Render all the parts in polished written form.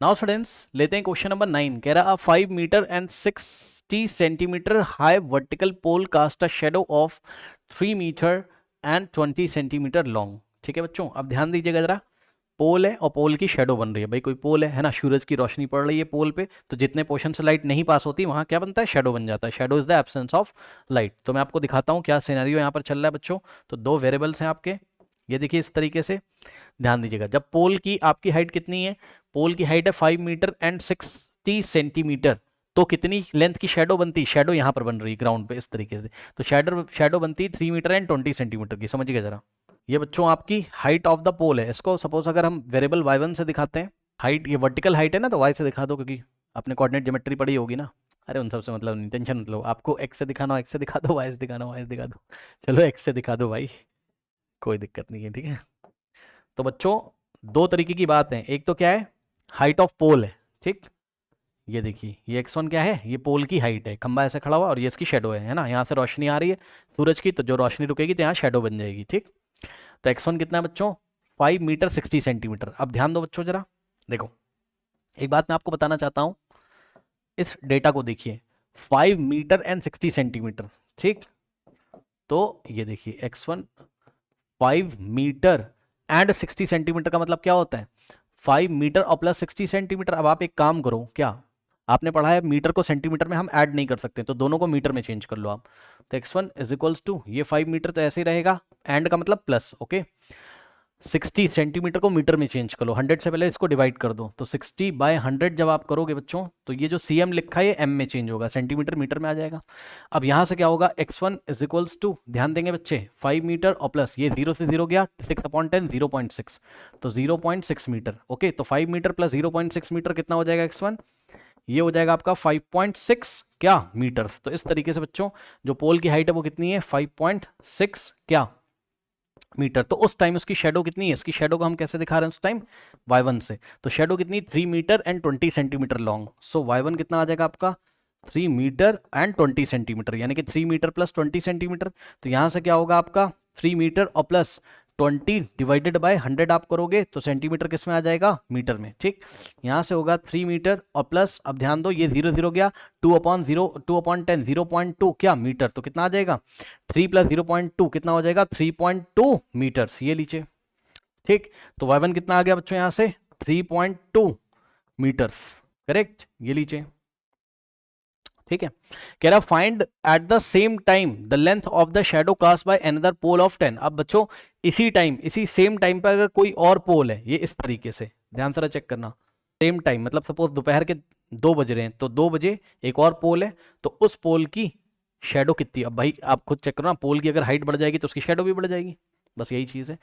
Now students लेते हैं question number 9। कह रहा 5 metre and 60 centimetre high vertical pole cast a shadow of 3 metre and 20 centimetre long. ठीक है बच्चों, अब ध्यान दीजिएगा जरा। पोल है और पोल की शेडो बन रही है। भाई कोई पोल है ना, सूरज की रोशनी पड़ रही है पोल पे, तो जितने पोर्शन से लाइट नहीं पास होती वहां क्या बनता है, शेडो बन जाता है। Shadow is the absence of light. तो मैं आपको दिखाता हूँ क्या सिनेरियो यहाँ पर चल रहा है बच्चों। तो दो वेरिएबल्स हैं आपके, ये देखिए इस तरीके से ध्यान दीजिएगा। जब पोल की आपकी हाइट कितनी है, पोल की हाइट है 5 मीटर एंड 60 सेंटीमीटर, तो कितनी लेंथ की शेडो बनती, शेडो यहां पर बन रही है ग्राउंड पे इस तरीके से। तो शेडो बनती है 3 मीटर एंड 20 सेंटीमीटर की। समझिएगा जरा, ये बच्चों आपकी हाइट ऑफ द पोल है। इसको सपोज अगर हम वेरिएबल y1 से दिखाते हैं, हाइट ये वर्टिकल हाइट है ना, तो y से दिखा दो, क्योंकि आपने कोऑर्डिनेट ज्योमेट्री पढ़ी होगी ना। अरे उन सबसे मतलब नहीं, टेंशन मत लो। आपको x से दिखाना हो x से दिखा दो, y से दिखाना हो y से दिखा दो। चलो x से दिखा दो भाई, कोई दिक्कत नहीं है, ठीक है। तो बच्चों दो तरीके की बात है, एक तो क्या है, हाइट ऑफ पोल है, ठीक। ये देखिए ये x1 क्या है, ये पोल की हाइट है, खंबा ऐसे खड़ा हुआ और ये इसकी शेडो है ना। यहाँ से रोशनी आ रही है सूरज की, तो जो रोशनी रुकेगी तो यहाँ शेडो बन जाएगी, ठीक। तो x1 कितना है बच्चों, 5 मीटर 60 सेंटीमीटर। अब ध्यान दो बच्चों जरा, देखो एक बात मैं आपको बताना चाहता हूँ, इस डेटा को देखिए, 5 मीटर एंड 60 सेंटीमीटर, ठीक। तो ये देखिए x1 5 मीटर एंड 60 सेंटीमीटर का मतलब क्या होता है, 5 मीटर और प्लस 60 सेंटीमीटर। अब आप एक काम करो, क्या आपने पढ़ा है मीटर को सेंटीमीटर में हम ऐड नहीं कर सकते, तो दोनों को मीटर में चेंज कर लो आप। तो x1 इज इक्वल्स टू ये 5 मीटर तो ऐसे ही रहेगा, एंड का मतलब प्लस, ओके। 60 सेंटीमीटर को मीटर में चेंज कर लो, 100 से पहले इसको डिवाइड कर दो, तो 60/100 जब आप करोगे बच्चों, तो ये जो cm लिखा है ये m में चेंज होगा, सेंटीमीटर मीटर में आ जाएगा। अब यहाँ से क्या होगा, x1 इज इक्वल्स टू, ध्यान देंगे बच्चे, 5 मीटर और प्लस ये 0 से 0 गया, 6/10 0.6, तो 0.6 मीटर, ओके। तो 5 मीटर प्लस 0.6 मीटर कितना हो जाएगा x1, ये हो जाएगा आपका 5.6 क्या मीटर। तो इस तरीके से बच्चों जो पोल की हाइट है वो कितनी है, 5.6 क्या मीटर। तो उस टाइम उसकी शेडो कितनी है, इसकी शेडो को हम कैसे दिखा रहे हैं उस टाइम, y1 से। तो शेडो कितनी, 3 metre and 20 centimetre long. So y1 कितना आ जाएगा आपका, 3 मीटर एंड 20 सेंटीमीटर, यानी कि 3 मीटर प्लस 20 सेंटीमीटर। तो यहां से क्या होगा आपका, 3 मीटर और प्लस 20 डिवाइडेड बाय 100 आप करोगे तो सेंटीमीटर किस में आ जाएगा, मीटर में, ठीक। यहां से होगा 3 मीटर और प्लस, अब ध्यान दो ये 0 0 गया, 2/0 2/10 0.2 क्या मीटर, तो कितना आ जाएगा, 3 प्लस 0.2 कितना हो जाएगा, 3.2 मीटर्स, ये लीजिए, ठीक। तो y1 कितना आ गया बच्चों, यहां से 3.2 मीटर्स, करेक्ट, ये लीजिए, ठीक है। कह रहा find at the same time the length of the shadow cast by another pole of 10। अब बच्चों इसी टाइम, इसी सेम टाइम पर अगर कोई और पोल है, ये इस तरीके से ध्यान से चेक करना, सेम टाइम मतलब सपोज दोपहर के 2 बज रहे हैं, तो 2 बजे एक और पोल है, तो उस पोल की शेडो कितनी। अब भाई आप खुद चेक करो ना, पोल की अगर हाइट बढ़ जाएगी तो उसकी शेडो भी बढ़ जाएगी, बस यही चीज है,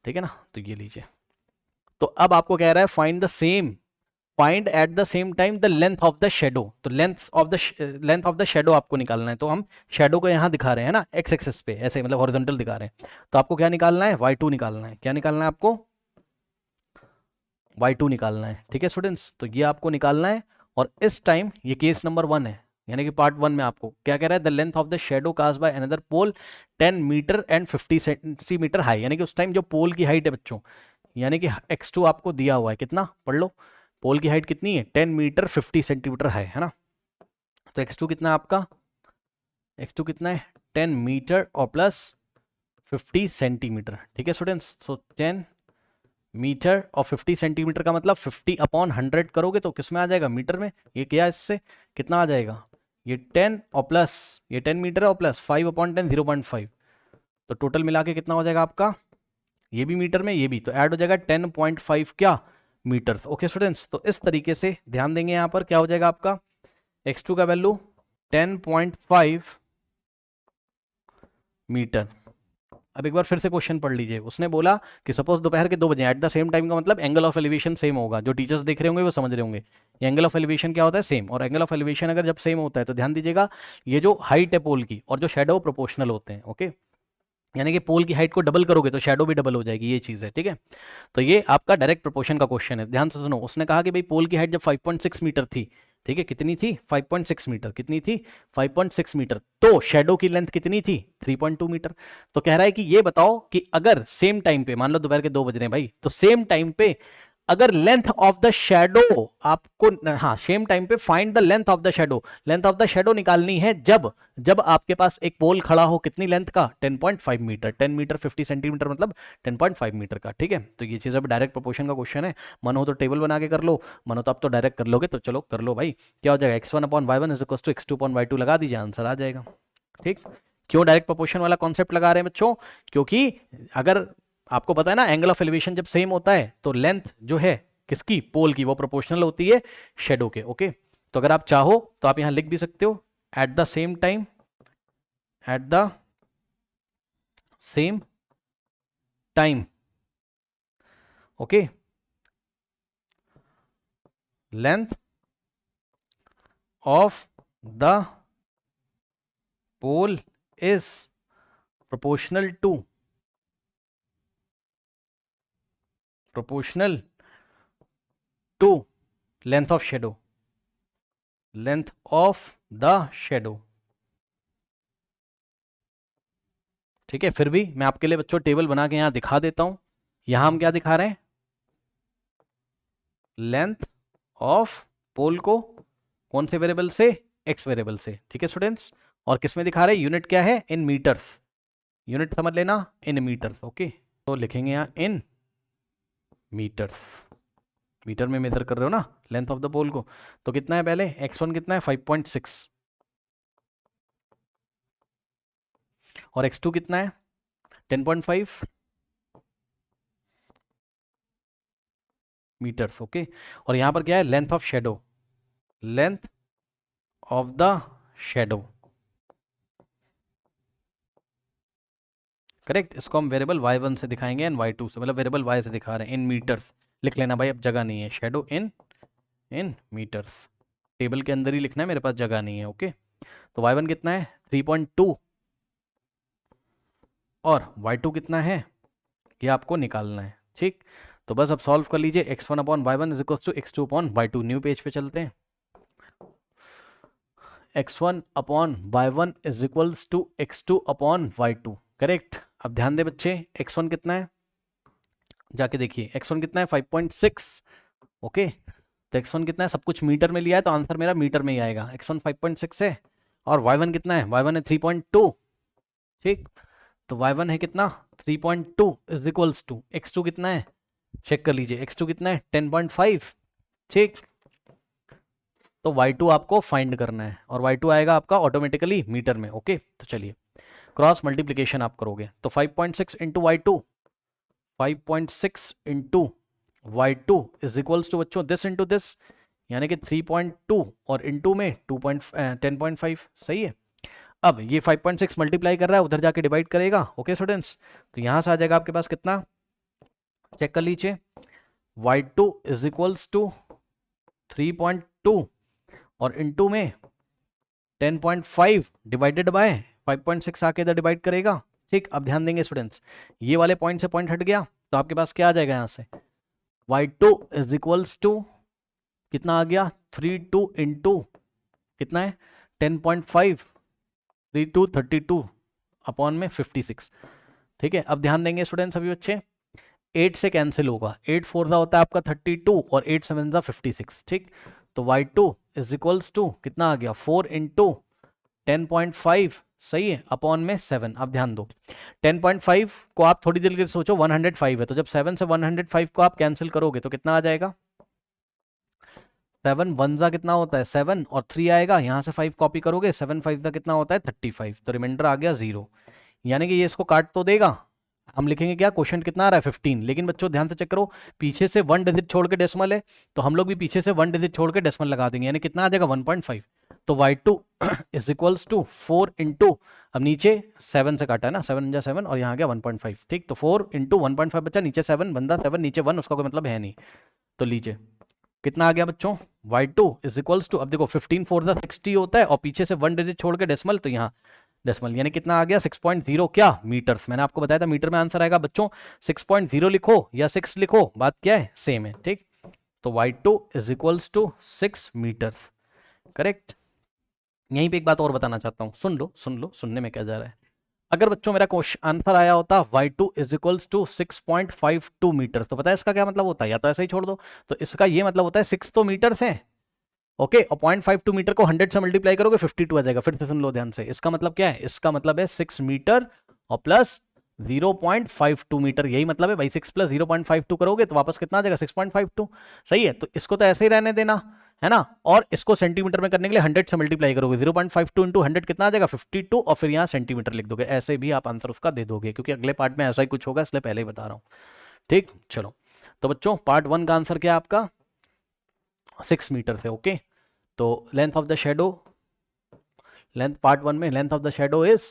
ठीक है ना। तो ये लीजिए, तो अब आपको कह रहा है find the same, find at the same time the length of the shadow. तो लेंथ ऑफ द शेडो आपको निकालना है। तो हम शेडो को यहाँ दिखा रहे हैं ना एक्स एक्सिस पे, ऐसे मतलब हॉरिजॉन्टल दिखा रहे हैं। तो आपको क्या निकालना है, y2 निकालना है। क्या निकालना है आपको, y2 निकालना है, ठीक है स्टूडेंट्स। तो ये आपको निकालना है, और इस टाइम ये केस नंबर 1 है, यानी कि पार्ट 1 में आपको क्या कह रहा है, the length of the shadow cast by another pole 10 metre and 50 centimetre high, यानी कि उस टाइम जो पोल की हाइट है बच्चों, यानी कि x2 आपको दिया हुआ है, कितना पढ़ लो, पोल की हाइट कितनी है, 10 मीटर 50 सेंटीमीटर है ना। तो x2 कितना है आपका, x2 कितना है, 10 मीटर और प्लस 50 सेंटीमीटर, ठीक है स्टूडेंट्स। सो 10 मीटर और 50 सेंटीमीटर का मतलब 50/100 करोगे तो किस में आ जाएगा, मीटर में। ये क्या इससे कितना आ जाएगा, ये 10 और प्लस ये 10 मीटर और प्लस 5/10 0.5, तो टोटल मिला के कितना हो जाएगा आपका, ये भी मीटर में ये भी, तो ऐड हो जाएगा 10.5 क्या मीटर। ओके स्टूडेंट्स, तो इस तरीके से ध्यान देंगे, यहाँ पर क्या हो जाएगा आपका, x2 का वैल्यू 10.5 मीटर। अब एक बार फिर से क्वेश्चन पढ़ लीजिए, उसने बोला कि सपोज दोपहर के 2 बजे एट द सेम टाइम का मतलब एंगल ऑफ एलिवेशन सेम होगा, जो टीचर्स देख रहे होंगे वो समझ रहे होंगे, ये एंगल ऑफ एलिवेशन क्या होता है, सेम। और एंगल ऑफ एलिवेशन अगर जब सेम होता है तो ध्यान दीजिएगा, ये जो हाइट है पोल की और जो शेडो प्रोपोर्शनल होते हैं, ओके। यानी कि पोल की हाइट को डबल करोगे तो शेडो भी डबल हो जाएगी, ये चीज़ है, ठीक है। तो ये आपका डायरेक्ट प्रोपोर्शन का क्वेश्चन है, ध्यान से सुनो। उसने कहा कि भाई पोल की हाइट जब 5.6 मीटर थी, ठीक है, कितनी थी, 5.6 मीटर, कितनी थी, 5.6 मीटर, तो शेडो की लेंथ कितनी थी, 3.2 मीटर। तो कह रहा है कि ये बताओ कि अगर सेम टाइम पे, मान लो दोपहर के 2 बज रहे हैं भाई, तो सेम टाइम पे अगर लेंथ ऑफ द शेडो आपको, हाँ सेम टाइम पे find the length of the shadow, length of the shadow निकालनी है जब जब आपके पास एक पोल खड़ा हो, कितनी लेंथ का, 10.5 मीटर, 10 मीटर 50 सेंटीमीटर मतलब 10.5 मीटर का, ठीक है। तो ये चीज़ अब डायरेक्ट प्रोपोर्शन का क्वेश्चन है, मन हो तो टेबल बना के कर लो, मन हो तो आप तो डायरेक्ट कर लोगे, तो चलो कर लो भाई। क्या हो जाएगा, x1/y1 is equal to x2/y2 लगा दीजिए, आंसर आ जाएगा, ठीक। क्यों डायरेक्ट प्रोपोर्शन वाला कॉन्सेप्ट लगा रहे हैं बच्चों, क्योंकि अगर आपको पता है ना एंगल ऑफ एलिवेशन जब सेम होता है तो लेंथ जो है किसकी, पोल की, वो प्रोपोर्शनल होती है शेडो के, ओके। तो अगर आप चाहो तो आप यहां लिख भी सकते हो at the same time, at the same time, okay, length of the pole is proportional to length of shadow, length of the shadow, ठीक है। फिर भी मैं आपके लिए बच्चों टेबल बना के यहां दिखा देता हूं। यहां हम क्या दिखा रहे हैं, लेंथ ऑफ पोल को कौन से वेरिएबल से, एक्स वेरिएबल से, ठीक है स्टूडेंट्स। और किस में दिखा रहे हैं, यूनिट क्या है, इन मीटर्स, यूनिट समझ लेना इन मीटर्स, ओके। तो लिखेंगे यहां इन मीटर्स, मीटर में मेजर कर रहे हो ना लेंथ ऑफ द पोल को। तो कितना है पहले, x1 कितना है 5.6 और x2 कितना है 10.5 मीटर्स, ओके। और यहां पर क्या है, length of shadow, length of the shadow, correct. इसको हम वेरिएबल y1 से दिखाएंगे एंड y2 से, मतलब वेरिएबल y से दिखा रहे हैं, इन मीटर्स लिख लेना भाई, अब जगह नहीं है, शेडो इन मीटर्स, टेबल के अंदर ही लिखना है, मेरे पास जगह नहीं है, ओके। तो y1 कितना है 3.2 और y2 कितना है, ये आपको निकालना है, ठीक। तो बस अब सॉल्व कर लीजिए, x1/y1 is equal to x2/y2, new page पे चलते हैं। x1/y1 is equal to x2/y2, correct. अब ध्यान दे बच्चे, x1 कितना है, जाके देखिए x1 कितना है 5.6, ओके। तो x1 कितना है, सब कुछ मीटर में लिया है तो आंसर मेरा मीटर में ही आएगा, x1 5.6 है और y1 कितना है, y1 है 3.2, ठीक। तो y1 है कितना 3.2 इज इक्वल्स टू x2 कितना है, चेक कर लीजिए, x2 कितना है 10.5, ठीक। तो y2 आपको फाइंड करना है और y2 आएगा आपका ऑटोमेटिकली मीटर में, ओके। तो चलिए क्रॉस मल्टीप्लिकेशन आप करोगे तो 5.6 into Y two, 5.6 into y2 is equals to बच्चों दिस इंटू दिस, यानी कि 3.2 और इंटू में 10.5, सही है। अब ये 5.6 मल्टीप्लाई कर रहा है, उधर जाके डिवाइड करेगा, ओके स्टूडेंट्स। तो यहां से आ जाएगा आपके पास कितना, चेक कर लीजिए, y2 इज इक्वल्स टू 3.2 और इंटू में 10.5 डिवाइडेड बाय 5.6 आके इधर डिवाइड करेगा, ठीक। अब ध्यान देंगे स्टूडेंट्स, ये वाले पॉइंट से पॉइंट हट गया तो आपके पास क्या आ जाएगा, यहाँ से y2 इज इक्वल्स टू कितना आ गया 32 इंटू कितना है 10.5, 32 32 अपॉन में 56, ठीक है। अब ध्यान देंगे स्टूडेंट्स, अभी बच्चे 8 से कैंसिल होगा, 8 4 होता है आपका 32 और 8 7 56, ठीक। तो y2 इज इक्वल्स टू कितना आ गया 4 इंटू 10.5, सही है, अपॉन में 7। अब ध्यान दो 10.5 को आप थोड़ी देर के लिए सोचो 105 है, तो जब 7 से 105 को आप कैंसिल करोगे तो कितना आ जाएगा, 7 1 जा कितना होता है 7 और 3 आएगा, यहाँ से 5 कॉपी करोगे 7 5 का कितना होता है 35, तो रिमाइंडर आ गया 0, यानी कि ये इसको काट तो देगा। हम लिखेंगे क्या, क्वेश्चन कितना आ रहा है 15, लेकिन बच्चों ध्यान से चेक करो, पीछे से 1 डिजिट छोड़ के डेसिमल है, तो हम लोग भी पीछे से 1 डिजिट छोड़ के डेसिमल लगा देंगे, यानी कितना आ जाएगा 1.5। तो y2 is equals to 4 into, अब नीचे 7 से काटा है ना, 7 जा 7 और यहाँ आ गया 1.5, ठीक। तो 4 इंटू 1.5 बच्चा, नीचे 7 बंदा 7 नीचे 1, उसका कोई मतलब है नहीं, तो लीजिए कितना आ गया बच्चों, y2 इज इक्वल्स टू, अब देखो 15 4 60 होता है और पीछे से 1 डिजिट छोड़ के डेसिमल, तो यहाँ डेसिमल, यानी कितना आ गया 6.0 क्या मीटर्स, मैंने आपको बताया था मीटर में आंसर आएगा बच्चों, 6.0 लिखो या 6 लिखो, बात क्या है सेम है, ठीक। तो y2 is equals to 6 metre, correct. यहीं पे एक बात और बताना चाहता हूं, सुन लो सुनने में क्या जा रहा है, अगर बच्चों मेरा क्वेश्चन आंसर आया होता y2 is equals to 6.52 metre, तो पता है इसका क्या मतलब होता है, या तो ऐसे ही छोड़ दो, तो इसका ये मतलब होता है 6 तो मीटर है, ओके, और 0.52 मीटर को 100 से मल्टीप्लाई करोगे 52 आ जाएगा। फिर से सुन लो ध्यान से, इसका मतलब क्या है, इसका मतलब है 6 मीटर और प्लस 0.52 मीटर, यही मतलब है भाई। 6 प्लस 0.52 करोगे तो वापस कितना आ जाएगा, 6.52। सही है, तो इसको तो ऐसे ही रहने देना है ना, और इसको सेंटीमीटर में करने के लिए 100 से मल्टीप्लाई करोगे, 0.52 इंटू 100 कितना आ जाएगा, 52, और फिर यहाँ सेंटीमीटर लिख दोगे। ऐसे भी आप आंसर उसका दे दोगे, क्योंकि अगले पार्ट में ऐसा ही कुछ होगा, इसलिए पहले ही बता रहा हूँ। ठीक, चलो, तो बच्चों पार्ट 1 का आंसर क्या है आपका, 6 मीटर से। ओके, तो length of the shadow, length part 1 में length of the shadow is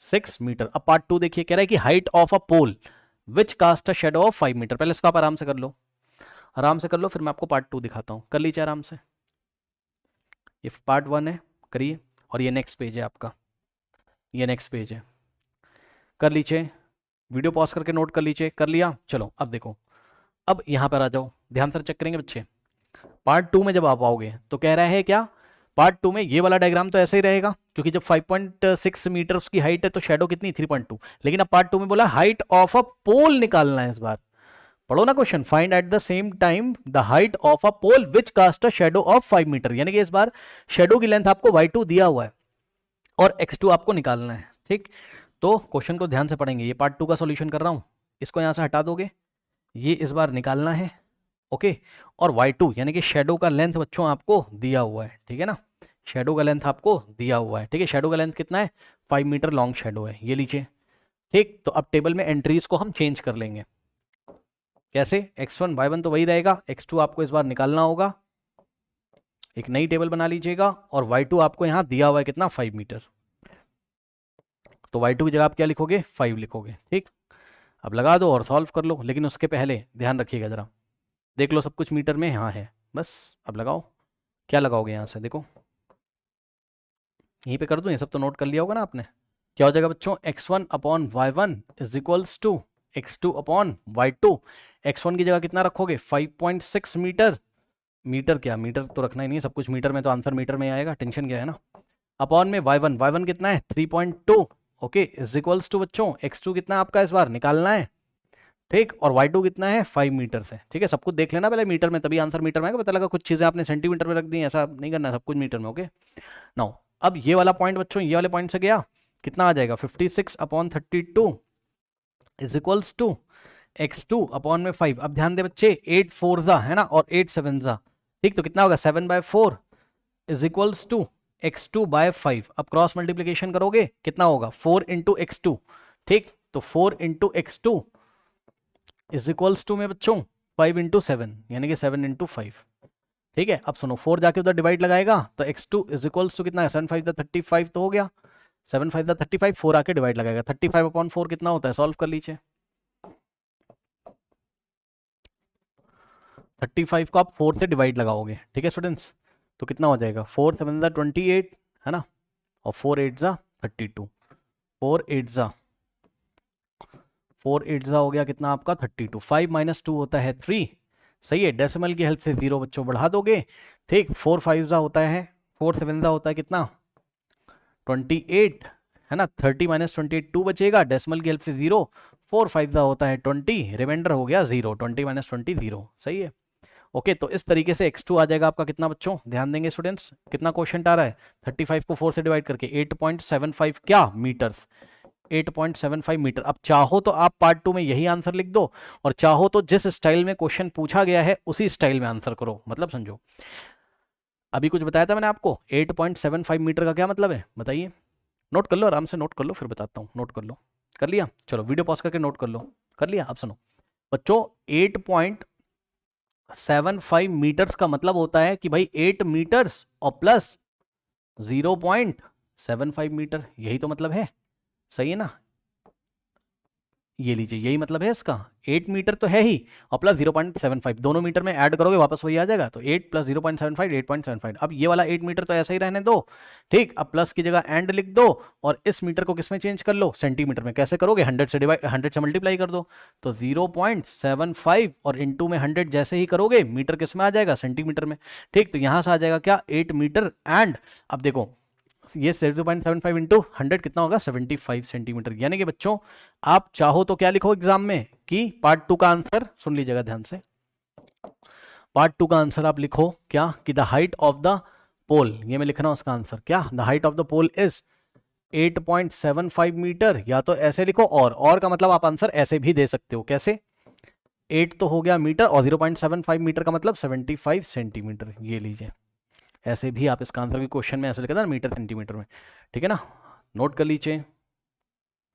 6 metre. अब पार्ट 2 देखिए, कह रहा है कि height of a pole which cast a shadow of 5 metre. पहले इसको आप आराम से कर लो, आराम से कर लो, फिर मैं आपको पार्ट 2 दिखाता हूं। कर लीजिए आराम से, ये पार्ट 1 है, करिए, और ये नेक्स्ट पेज है आपका, ये नेक्स्ट पेज है, कर लीजिए, वीडियो पॉज करके नोट कर लीजिए। कर लिया, चलो अब देखो, अब यहां पर आ जाओ, ध्यान से चेक करेंगे बच्चे। पार्ट 2 में जब आप आओगे तो कह रहा है क्या, पार्ट 2 में ये वाला डायग्राम तो ऐसे ही रहेगा, क्योंकि जब 5.6 मीटर उसकी हाइट है तो शेडो कितनी, 3.2। लेकिन अब पार्ट 2 में बोला हाइट ऑफ अ पोल निकालना है। इस बार पढ़ो ना question, find at the same time the height of a pole which cast a shadow of 5 metre, यानी कि इस बार शेडो की लेंथ आपको y2 दिया हुआ है और x2 आपको निकालना है। ठीक, तो क्वेश्चन को ध्यान से पढ़ेंगे, ये पार्ट 2 का सॉल्यूशन कर रहा हूं, इसको यहां से हटा दोगे, ये इस बार निकालना है, ओके, और y2 यानी कि शेडो का लेंथ बच्चों आपको दिया हुआ है, ठीक है ना, शेडो का लेंथ आपको दिया हुआ है, ठीक है, शेडो का लेंथ कितना है, 5 मीटर लॉन्ग शेडो है, ये लीजिए। ठीक, तो अब टेबल में एंट्रीज को हम चेंज कर लेंगे, कैसे, x1 y1 तो वही रहेगा, x2 आपको इस बार निकालना होगा, एक नई टेबल बना लीजिएगा, और y2 आपको यहां दिया हुआ है कितना, 5 मीटर, तो y2 की जगह आप क्या लिखोगे, 5 लिखोगे। ठीक, अब लगा दो और सॉल्व कर लो, लेकिन उसके पहले ध्यान रखिएगा जरा, देख लो सब कुछ मीटर में, हाँ है, बस अब लगाओ, क्या लगाओगे यहाँ से, देखो यहीं पे कर दूं, ये सब तो नोट कर लिया होगा ना आपने। क्या हो जाएगा बच्चों, x1 upon y1 is equals to x2 upon y2। x1 की जगह कितना रखोगे, 5.6 मीटर, मीटर क्या, मीटर तो रखना ही नहीं है, सब कुछ मीटर में, तो आंसर मीटर में आएगा, टेंशन क्या है ना। अपॉन में y1, y1 कितना है 3.2, ओके, इज इक्वल्स टू बच्चों x2 कितना आपका इस बार निकालना है, ठीक, और y2 कितना है 5 मीटर से। ठीक है, सब कुछ देख लेना पहले मीटर में, तभी आंसर मीटर में आएगा। पता लगा कुछ चीज़ें आपने सेंटीमीटर में रख दी, ऐसा नहीं करना, सब कुछ मीटर में। ओके, नाउ अब ये वाला पॉइंट बच्चों, ये वाले पॉइंट से गया, कितना आ जाएगा, 56 upon 32 is equals to x2 upon में 5। अब ध्यान दे बच्चे, 8 4 जा है ना, और 8 7 जा, ठीक, तो कितना होगा, 7/4 is equals to x2 bye 5। अब क्रॉस मल्टीप्लीकेशन करोगे कितना होगा, 4 इंटू x2, ठीक, तो 4 into x2 is equals to में बच्चों 5 इंटू 7, यानी कि 7 इंटू 5। ठीक है, अब सुनो, 4 जाके उधर डिवाइड लगाएगा तो x2 इज इक्वल्स टू कितना है, 7 5 35 तो हो गया, 7 5 35, 4 आके डिवाइड लगाएगा, 35 अपॉन 4 कितना होता है, सॉल्व कर लीजिए। 35 को आप 4 से डिवाइड लगाओगे, ठीक है स्टूडेंट्स, तो कितना हो जाएगा, 4 7 28 है ना, और 4 8 32, 4 8 हो गया कितना आपका 32, 5 माइनस 2 होता है 3, सही है, डेसिमल की हेल्प से 0 बच्चों बढ़ा दोगे, ठीक, 4 5 होता है, 4 7 होता है कितना 28 है ना, 30 माइनस 28 2 बचेगा, डेसिमल की हेल्प से 0, 4 5 होता है 20, रिमाइंडर हो गया 0, 20 माइनस 20 0, सही है। ओके, तो इस तरीके से x2 आ जाएगा आपका कितना बच्चों, ध्यान देंगे स्टूडेंट्स, कितना क्वेश्चन आ रहा है, 35 को 4 से डिवाइड करके 8.75 क्या मीटर, 8.75 मीटर। अब चाहो तो आप पार्ट 2 में यही आंसर लिख दो, और चाहो तो जिस स्टाइल में क्वेश्चन पूछा गया है उसी स्टाइल में आंसर करो, मतलब समझो, अभी कुछ बताया था मैंने आपको, 8.75 मीटर का क्या मतलब है बताइए, नोट कर लो, आराम से नोट कर लो, फिर बताता हूँ, नोट कर लो, कर लिया, चलो वीडियो पॉज करके नोट कर लो, कर लिया। अब सुनो बच्चों, 8.75 मीटर्स का मतलब होता है कि भाई 8 मीटर्स और प्लस 0.75 मीटर, यही तो मतलब है, सही है ना, ये लीजिए, यही मतलब है इसका, 8 मीटर तो है ही, और प्लस 0.75, दोनों मीटर में ऐड करोगे वापस वही आ जाएगा, तो 8 प्लस 0.75 8.75। अब ये वाला 8 मीटर तो ऐसा ही रहने दो, ठीक, अब प्लस की जगह एंड लिख दो, और इस मीटर को किस में चेंज कर लो, सेंटीमीटर में। कैसे करोगे, 100 से डिवाइड, 100 से मल्टीप्लाई कर दो, तो 0.75 और इंटू में 100 जैसे ही करोगे मीटर किस में आ जाएगा, सेंटीमीटर में। ठीक, तो यहां से आ जाएगा क्या, 8 मीटर, एंड अब देखो ये 0.75 इंटू 100 कितना होगा 75 सेंटीमीटर। यानी कि बच्चों आप चाहो तो क्या लिखो एग्जाम में कि पार्ट 2 का आंसर सुन लीजिएगा ध्यान से, पार्ट 2 का आंसर आप लिखो क्या कि the height of the pole, ये मैं लिख रहा हूं उसका आंसर क्या, the height of the pole is 8.75 metre, या तो ऐसे लिखो और का मतलब आप आंसर ऐसे भी दे सकते हो, कैसे 8 तो हो गया मीटर और 0.75 मीटर का मतलब 75 सेंटीमीटर, ये लीजिए ऐसे भी आप इसका आंसर भी क्वेश्चन में ऐसे लिखा था मीटर सेंटीमीटर में, ठीक है ना, नोट कर लीजिए।